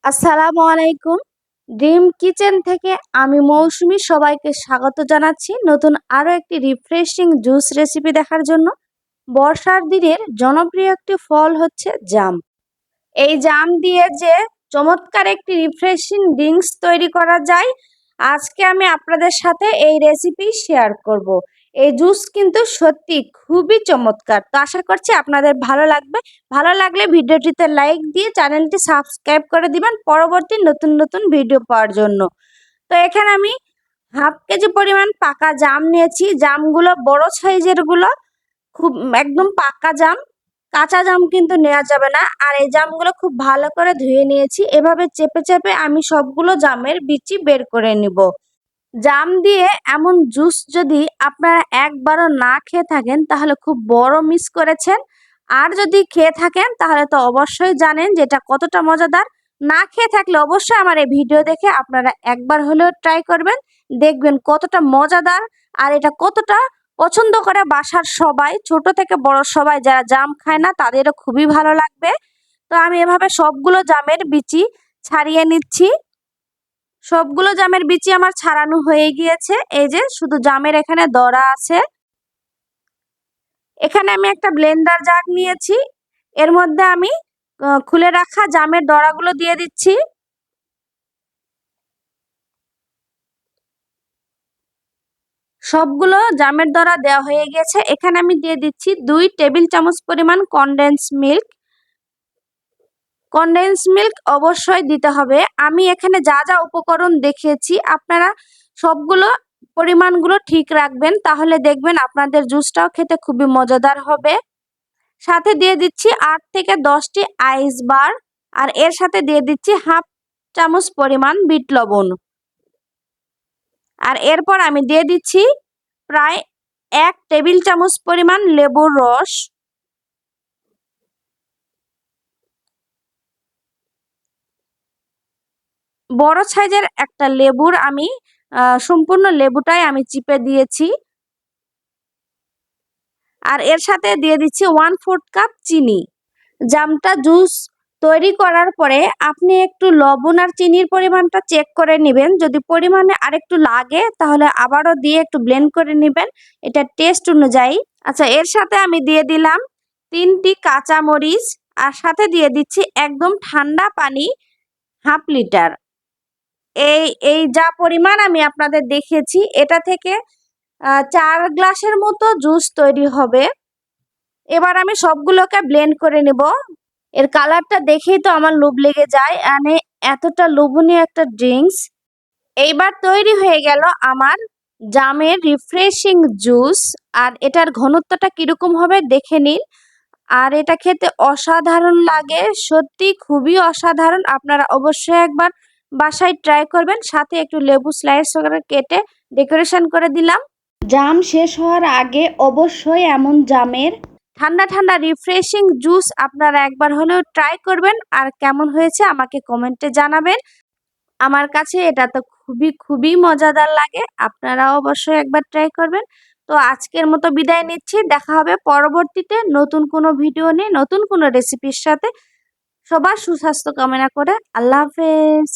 আসসালামু আলাইকুম। Dream kitchen থেকে আমি মৌসুমী সবাইকে স্বাগত জানাচ্ছি নতুন আরও একটি রিফ্রেশিং জুস রেসিপি দেখার জন্য। বর্ষার দিনের জনপ্রিয় একটি ফল হচ্ছে জাম। এই জাম দিয়ে যে চমৎকার একটি রিফ্রেশিং ড্রিঙ্কস তৈরি করা যায়, আজকে আমি আপনাদের সাথে এই রেসিপি শেয়ার করব। এই জুস কিন্তু সত্যি খুবই চমৎকার, তো আশা করছি আপনাদের ভালো লাগবে। ভালো লাগলে ভিডিওটিতে লাইক দিয়ে চ্যানেলটি সাবস্ক্রাইব করে দিবেন পরবর্তী নতুন নতুন ভিডিও পাওয়ার জন্য। তো এখানে আমি হাফ কেজি পরিমাণ পাকা জাম নিয়েছি। জামগুলো বড় সাইজের গুলো, খুব একদম পাকা জাম, কাঁচা জাম কিন্তু নেওয়া যাবে না। আর এই জামগুলো খুব ভালো করে ধুয়ে নিয়েছি। এভাবে চেপে চেপে আমি সবগুলো জামের বিচি বের করে নিব। জাম দিয়ে এমন জুস যদি আপনারা একবারও না খেয়ে থাকেন তাহলে খুব বড় মিস করেছেন। আর যদি খেয়ে থাকেন তাহলে তো অবশ্যই জানেন যে এটা কতটা মজাদার। না খেয়ে থাকলে অবশ্যই আমার এই ভিডিও দেখে আপনারা একবার হলেও ট্রাই করবেন, দেখবেন কতটা মজাদার আর এটা কতটা পছন্দ করে বাসার সবাই, ছোট থেকে বড় সবাই। যারা জাম খায় না তাদেরও খুবই ভালো লাগবে। তো আমি এভাবে সবগুলো জামের বিচি ছাড়িয়ে নিচ্ছি। সবগুলো জামের বিচি আমার ছাড়ানো হয়ে গিয়েছে। এই যে শুধু জামের এখানে দড়া আছে। এখানে আমি একটা ব্লেন্ডার জার নিয়েছি, এর মধ্যে আমি খুলে রাখা জামের দড়াগুলো দিয়ে দিচ্ছি। সবগুলো জামের দড়া দেওয়া হয়ে গেছে। এখানে আমি দিয়ে দিচ্ছি 2 টেবিল চামচ পরিমাণ কনডেন্স মিল্ক। কনডেন্স মিল্ক অবশ্যই দিতে হবে। আমি এখানে যা যা উপকরণ দেখিয়েছি আপনারা সবগুলো পরিমাণগুলো ঠিক রাখবেন, তাহলে দেখবেন আপনাদের জুসটাও খেতে খুবই মজাদার হবে। সাথে দিয়ে দিচ্ছি 8 থেকে 10টি আইস বার, আর এর সাথে দিয়ে দিচ্ছি হাফ চামচ পরিমাণ বিট লবণ। আর এরপর আমি দিয়ে দিচ্ছি প্রায় 1 টেবিল চামচ পরিমাণ লেবুর রস। বড় সাইজের একটা লেবুর আমি সম্পূর্ণ লেবুটাই আমি চিপে দিয়েছি। আর এর সাথে দিয়ে দিচ্ছি 1/4 কাপ চিনি। জামটা জুস তৈরি করার পরে আপনি একটু লবণ আর চিনির পরিমাণটা চেক করে নেবেন। যদি পরিমাণে আরেকটু লাগে তাহলে আবারও দিয়ে একটু ব্লেন্ড করে নেবেন, এটা টেস্ট অনুযায়ী। আচ্ছা, এর সাথে আমি দিয়ে দিলাম 3টি কাঁচা মরিচ, আর সাথে দিয়ে দিচ্ছি একদম ঠান্ডা পানি হাফ লিটার। এই এই যা পরিমাণ আমি আপনাদের দেখিয়েছি এটা থেকে 4 গ্লাসের মতো জুস তৈরি হবে। এবার আমি সবগুলোকে ব্লেন্ড করে নেব। এর কালারটা দেখেই তো আমার লোভ লেগে যায়, মানে এতটা লোভনীয় একটা ড্রিঙ্কস। এইবার তৈরি হয়ে গেল আমার জামের রিফ্রেশিং জুস। আর এটার ঘনত্বটা কিরকম হবে দেখে নিন। আর এটা খেতে অসাধারণ লাগে, সত্যি খুবই অসাধারণ। আপনারা অবশ্যই একবার বাসায় ট্রাই করবেন। সাথে একটু লেবু স্লাইস করে কেটে ডেকোরেশন করে দিলাম। জাম শেষ হওয়ার আগে অবশ্যই এমন জামের ঠান্ডা ঠান্ডা রিফ্রেশিং জুস আপনারা একবার হলেও ট্রাই করবেন। আর কেমন হয়েছে আমাকে কমেন্টে জানাবেন। আমার কাছে এটা তো খুবই খুবই মজাদার লাগে, আপনারাও অবশ্যই একবার ট্রাই করবেন। তো আজকের মতো বিদায় নিচ্ছি, দেখা হবে পরবর্তীতে নতুন কোনো ভিডিও নিয়ে নতুন কোনো রেসিপির সাথে। সবার সুস্বাস্থ্য কামনা করে আল্লাহ হাফেজ।